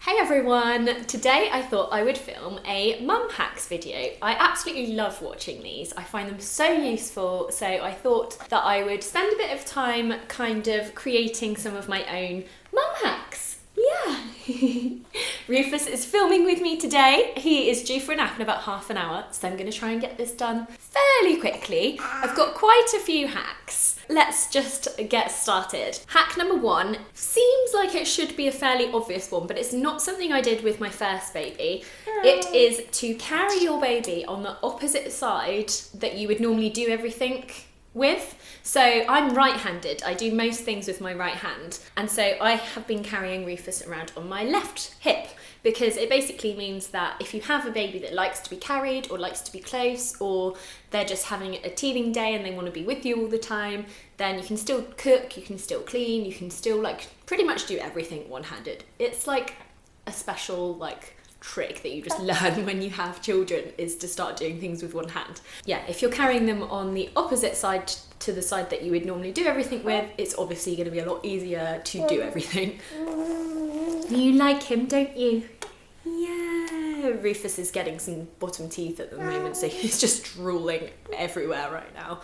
Hey everyone! Today I thought I would film a mum hacks video. I absolutely love watching these. I find them so useful, so I thought that I would spend a bit of time kind of creating some of my own mum hacks. Yeah! Rufus is filming with me today. He is due for a nap in about half an hour, so I'm going to try and get this done fairly quickly. I've got quite a few hacks. Let's just get started. Hack number one seems like it should be a fairly obvious one, but it's not something I did with my first baby. It is to carry your baby on the opposite side that you would normally do everything with. So I'm right-handed. I do most things with my right hand. And so I have been carrying Rufus around on my left hip because it basically means that if you have a baby that likes to be carried or likes to be close, or they're just having a teething day and they want to be with you all the time, then you can still cook, you can still clean, you can still pretty much do everything one-handed. It's like a special trick that you just learn when you have children, is to start doing things with one hand. Yeah, if you're carrying them on the opposite side to the side that you would normally do everything with, it's obviously going to be a lot easier to do everything. You like him, don't you? Yeah. Rufus is getting some bottom teeth at the moment, so he's just drooling everywhere right now.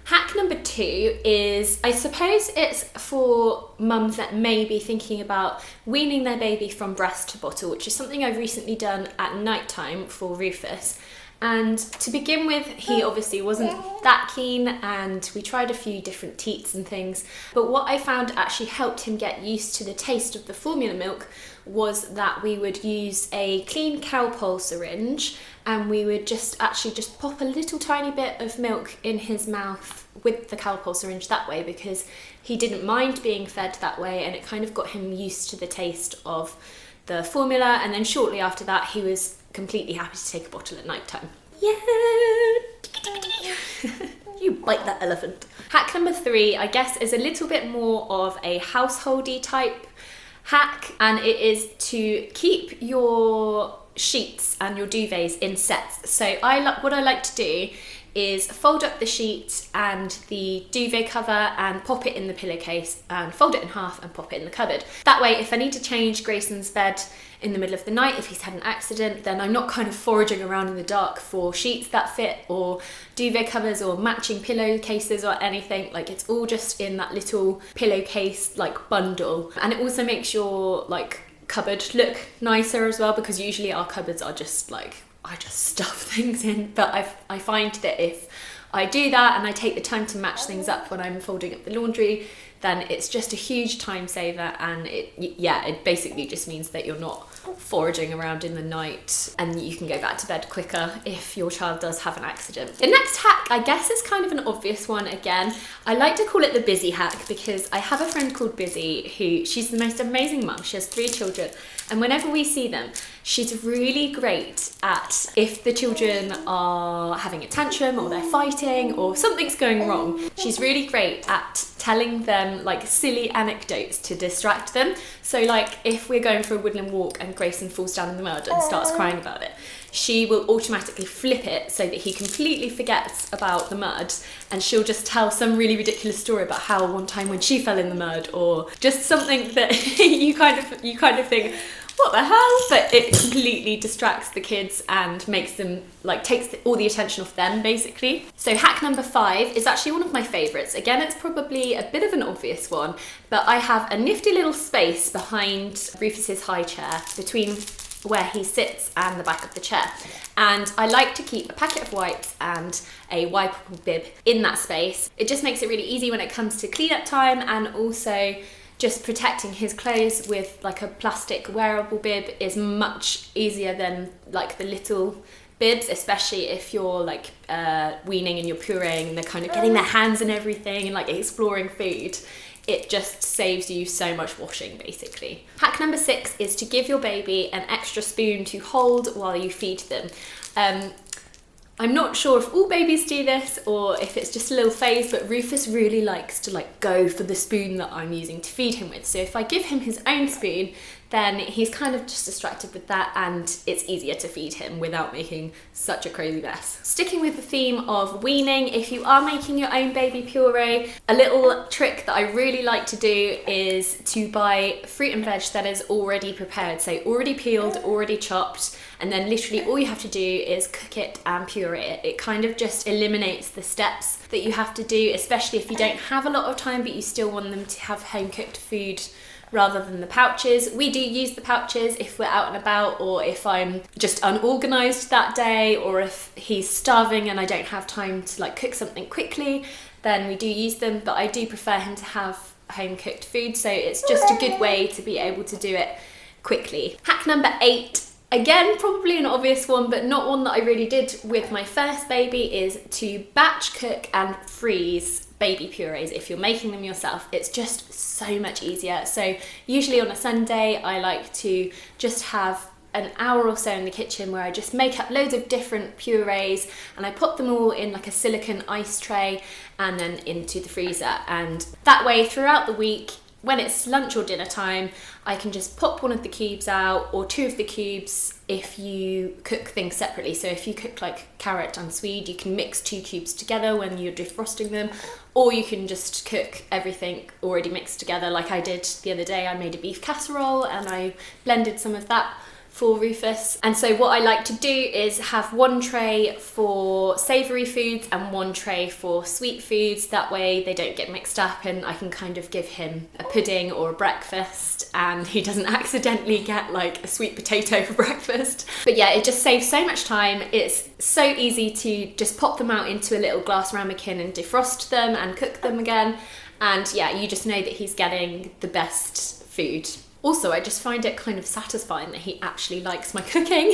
Hack number two is, I suppose it's for mums that may be thinking about weaning their baby from breast to bottle, which is something I've recently done at night time for Rufus. And to begin with, he obviously wasn't that keen, and we tried a few different teats and things. But what I found actually helped him get used to the taste of the formula milk was that we would use a clean Calpol syringe, and we would just pop a little tiny bit of milk in his mouth with the Calpol syringe that way, because he didn't mind being fed that way, and it kind of got him used to the taste of the formula. And then shortly after that, he was completely happy to take a bottle at night time. Yeah! You bite that elephant. Hack number three, I guess, is a little bit more of a householdy type hack, and it is to keep your sheets and your duvets in sets. So what I like to do is fold up the sheet and the duvet cover and pop it in the pillowcase, and fold it in half and pop it in the cupboard. That way, if I need to change Grayson's bed in the middle of the night, if he's had an accident, then I'm not kind of foraging around in the dark for sheets that fit, or duvet covers, or matching pillowcases or anything. It's all just in that little pillowcase bundle. And it also makes your cupboard look nicer as well, because usually our cupboards are just I just stuff things in. But I find that if I do that and I take the time to match things up when I'm folding up the laundry, then it's just a huge time saver, and it basically just means that you're not foraging around in the night, and you can go back to bed quicker if your child does have an accident. The next hack, I guess, is kind of an obvious one again. I like to call it the busy hack, because I have a friend called Busy she's the most amazing mum. She has 3 children, and whenever we see them, she's really great at, if the children are having a tantrum or they're fighting or something's going wrong, she's really great at telling them silly anecdotes to distract them. So if we're going for a woodland walk and Grayson falls down in the mud and starts crying about it, she will automatically flip it so that he completely forgets about the mud, and she'll just tell some really ridiculous story about how one time when she fell in the mud, or just something that you kind of think, what the hell? But it completely distracts the kids and makes them takes all the attention off them, basically. So hack number 5 is actually one of my favourites. Again, it's probably a bit of an obvious one, but I have a nifty little space behind Rufus's high chair between where he sits and the back of the chair, and I like to keep a packet of wipes and a wipeable bib in that space. It just makes it really easy when it comes to clean up time, and also just protecting his clothes with a plastic wearable bib is much easier than the little bibs, especially if you're weaning and you're pureeing and they're kind of getting their hands in everything and exploring food. It just saves you so much washing, basically. Hack number 6 is to give your baby an extra spoon to hold while you feed them. I'm not sure if all babies do this or if it's just a little phase, but Rufus really likes to go for the spoon that I'm using to feed him with. So if I give him his own spoon, then he's kind of just distracted with that, and it's easier to feed him without making such a crazy mess. Sticking with the theme of weaning, if you are making your own baby puree, a little trick that I really like to do is to buy fruit and veg that is already prepared, so already peeled, already chopped, and then literally all you have to do is cook it and puree it. It kind of just eliminates the steps that you have to do, especially if you don't have a lot of time but you still want them to have home cooked food rather than the pouches. We do use the pouches if we're out and about, or if I'm just unorganized that day, or if he's starving and I don't have time to like cook something quickly, then we do use them, but I do prefer him to have home cooked food, so it's just a good way to be able to do it quickly. Hack number 8, again, probably an obvious one, but not one that I really did with my first baby, is to batch cook and freeze baby purees if you're making them yourself. It's just so much easier. So usually on a Sunday, I like to just have an hour or so in the kitchen where I just make up loads of different purees, and I put them all in like a silicone ice tray and then into the freezer. And that way throughout the week, when it's lunch or dinner time, I can just pop one of the cubes out, or 2 of the cubes if you cook things separately. So if you cook like carrot and swede, you can mix 2 cubes together when you're defrosting them, or you can just cook everything already mixed together like I did the other day. I made a beef casserole and I blended some of that for Rufus. And so what I like to do is have 1 tray for savoury foods and 1 tray for sweet foods. That way they don't get mixed up, and I can kind of give him a pudding or a breakfast and he doesn't accidentally get like a sweet potato for breakfast. But yeah, it just saves so much time. It's so easy to just pop them out into a little glass ramekin and defrost them and cook them again. And yeah, you just know that he's getting the best food. Also, I just find it kind of satisfying that he actually likes my cooking.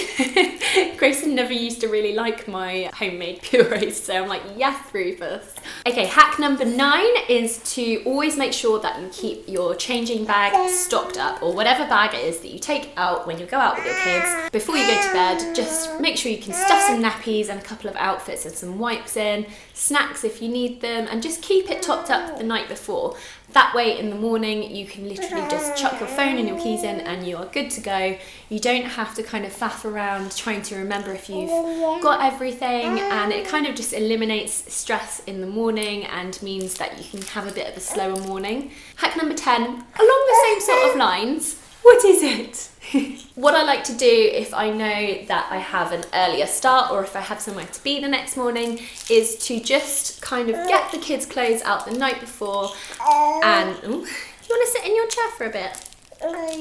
Grayson never used to really like my homemade purees, so I'm like, yes, Rufus. Okay, hack number 9 is to always make sure that you keep your changing bag stocked up, or whatever bag it is that you take out when you go out with your kids. Before you go to bed, just make sure you can stuff some nappies and a couple of outfits and some wipes in, snacks if you need them, and just keep it topped up the night before. That way in the morning you can literally just chuck your phone and your keys in and you are good to go. You don't have to kind of faff around trying to remember if you've got everything, and it kind of just eliminates stress in the morning and means that you can have a bit of a slower morning. Hack number 10, along the same sort of lines. What is it? What I like to do if I know that I have an earlier start, or if I have somewhere to be the next morning, is to just kind of get the kids' clothes out the night before and... Ooh, you want to sit in your chair for a bit?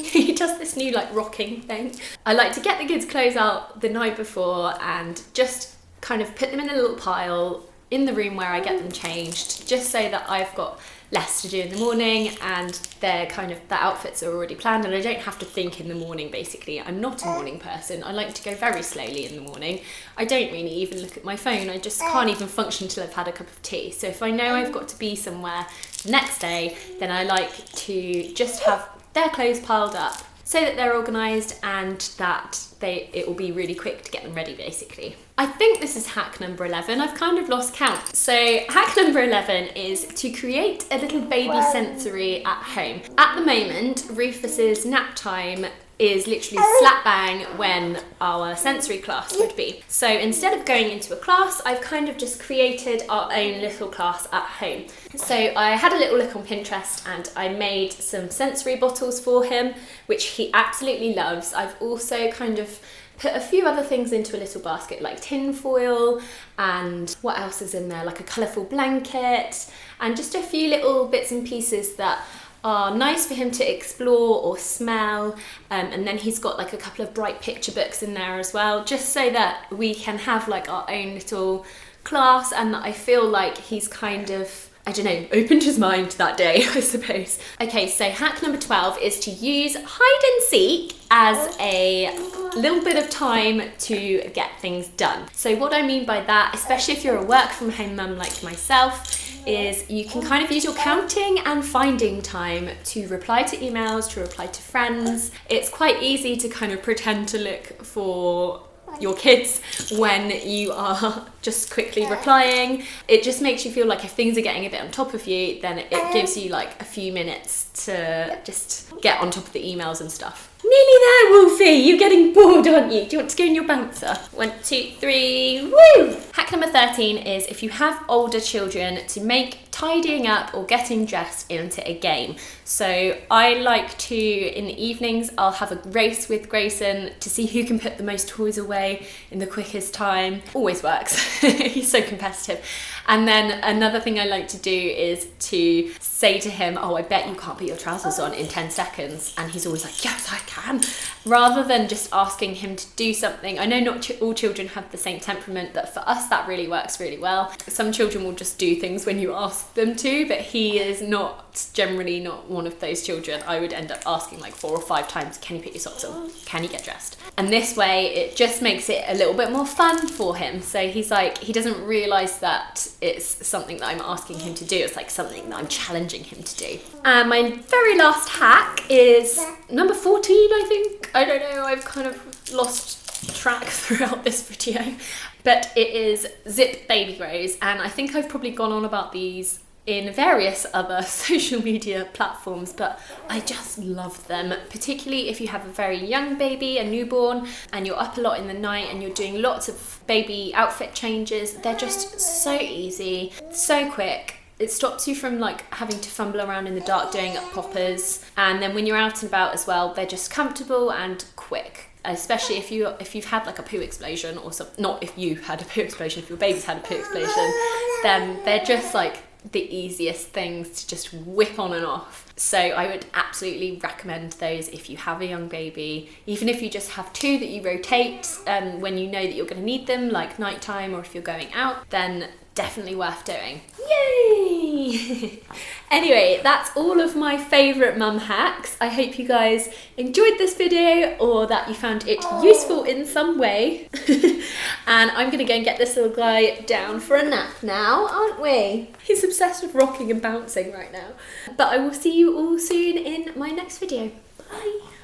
He does this new like rocking thing. I like to get the kids' clothes out the night before and just kind of put them in a little pile in the room where I get them changed, just so that I've got less to do in the morning and they're kind of, the outfits are already planned and I don't have to think in the morning. Basically, I'm not a morning person. I like to go very slowly in the morning. I don't really even look at my phone. I just can't even function till I've had a cup of tea. So if I know I've got to be somewhere the next day, then I like to just have their clothes piled up so that they're organised and that it will be really quick to get them ready, basically. I think this is hack number 11. I've kind of lost count. So hack number 11 is to create a little baby sensory at home. At the moment, Rufus's nap time is literally slap bang when our sensory class would be. So instead of going into a class, I've kind of just created our own little class at home. So I had a little look on Pinterest and I made some sensory bottles for him, which he absolutely loves. I've also kind of put a few other things into a little basket, like tin foil, and what else is in there, like a colourful blanket, and just a few little bits and pieces that are nice for him to explore or smell, and then he's got like a couple of bright picture books in there as well, just so that we can have like our own little class, and that I feel like he's kind of, I don't know, opened his mind that day, I suppose. Okay, so hack number 12 is to use hide and seek as a little bit of time to get things done. So what I mean by that, especially if you're a work from home mum like myself, is you can kind of use your counting and finding time to reply to emails, to reply to friends. It's quite easy to kind of pretend to look for your kids when you are just quickly replying. It just makes you feel like if things are getting a bit on top of you, then it gives you like a few minutes to just get on top of the emails and stuff. Nearly there, Wolfie. You're getting bored, aren't you? Do you want to go in your bouncer? 1, 2, 3, woo! Hack number 13 is if you have older children, to make tidying up or getting dressed into a game. So I like to, in the evenings, I'll have a race with Grayson to see who can put the most toys away in the quickest time. Always works. He's so competitive. And then another thing I like to do is to say to him, oh, I bet you can't put your trousers on in 10 seconds. And he's always like, yes, I can. Rather than just asking him to do something. I know not all children have the same temperament, but for us that really works really well. Some children will just do things when you ask them to, but he is generally not one of those children. I would end up asking like 4 or 5 times, can you put your socks on? Can you get dressed? And this way it just makes it a little bit more fun for him. So he's like, he doesn't realise that it's something that I'm asking him to do. It's like something that I'm challenging him to do. And my very last hack is number 14, I think. I don't know, I've kind of lost track throughout this video. But it is zip baby grows. And I think I've probably gone on about these in various other social media platforms, but I just love them, particularly if you have a very young baby, a newborn, and you're up a lot in the night and you're doing lots of baby outfit changes. They're just so easy, so quick. It stops you from like having to fumble around in the dark doing poppers, and then when you're out and about as well, they're just comfortable and quick. Especially if you've had like a poo explosion or something. Not if you had a poo explosion, if your baby's had a poo explosion, then they're just like the easiest things to just whip on and off. So I would absolutely recommend those if you have a young baby. Even if you just have 2 that you rotate when you know that you're going to need them, like nighttime or if you're going out, then definitely worth doing. Yay! Anyway, that's all of my favourite mum hacks. I hope you guys enjoyed this video or that you found it useful in some way. And I'm going to go and get this little guy down for a nap now, aren't we? He's obsessed with rocking and bouncing right now. But I will see you all soon in my next video. Bye!